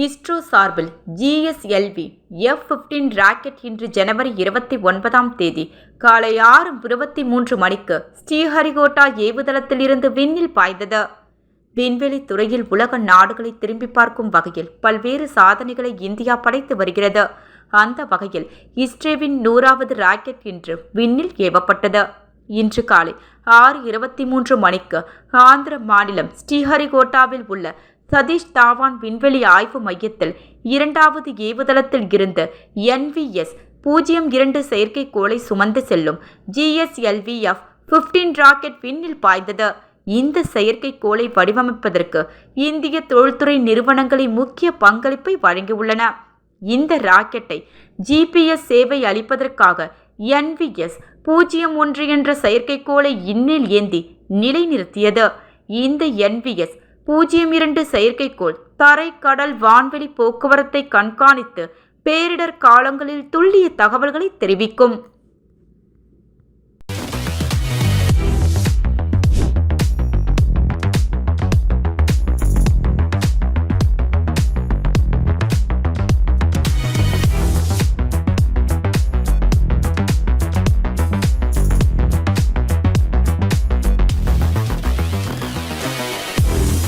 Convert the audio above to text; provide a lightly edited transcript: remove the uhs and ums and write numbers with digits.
இஸ்ரோ சார்பில் GSLV F-15 rocket இன்று ஜனவரி 29ஆம் தேதி காலை 6:23 மணிக்கு ஸ்ரீஹரிகோட்டா ஏவுதளத்தில் இருந்து விண்ணில் பாய்ந்தது. விண்வெளி துறையில் உலக நாடுகளை திரும்பி பார்க்கும் வகையில் பல்வேறு சாதனைகளை இந்தியா படைத்து வருகிறது. அந்த வகையில் இஸ்ரோவின் 100வது ராக்கெட் இன்று விண்ணில் ஏவப்பட்டது. இன்று காலை 6:23 மணிக்கு ஆந்திர மாநிலம் ஸ்ரீஹரிகோட்டாவில் உள்ள சதீஷ் தாவான் விண்வெளி ஆய்வு மையத்தில் 2வது ஏவுதளத்தில் இருந்து NVS-02 செயற்கைக்கோளை சுமந்து செல்லும் GSLV F-15 ராக்கெட் விண்ணில் பாய்ந்தது. இந்த செயற்கைக்கோளை வடிவமைப்பதற்கு இந்திய தொழில்துறை நிறுவனங்களின் முக்கிய பங்களிப்பை வழங்கியுள்ளன. இந்த ராக்கெட்டை GPS சேவை அளிப்பதற்காக NVS-01 என்ற செயற்கைக்கோளை விண்ணில் ஏந்தி நிலைநிறுத்தியது. இந்த NVS-02 செயற்கைக்கோள் தரை, கடல், வான்வெளி போக்குவரத்தை கண்காணித்து பேரிடர் காலங்களில் துல்லிய தகவல்களை தெரிவிக்கும்.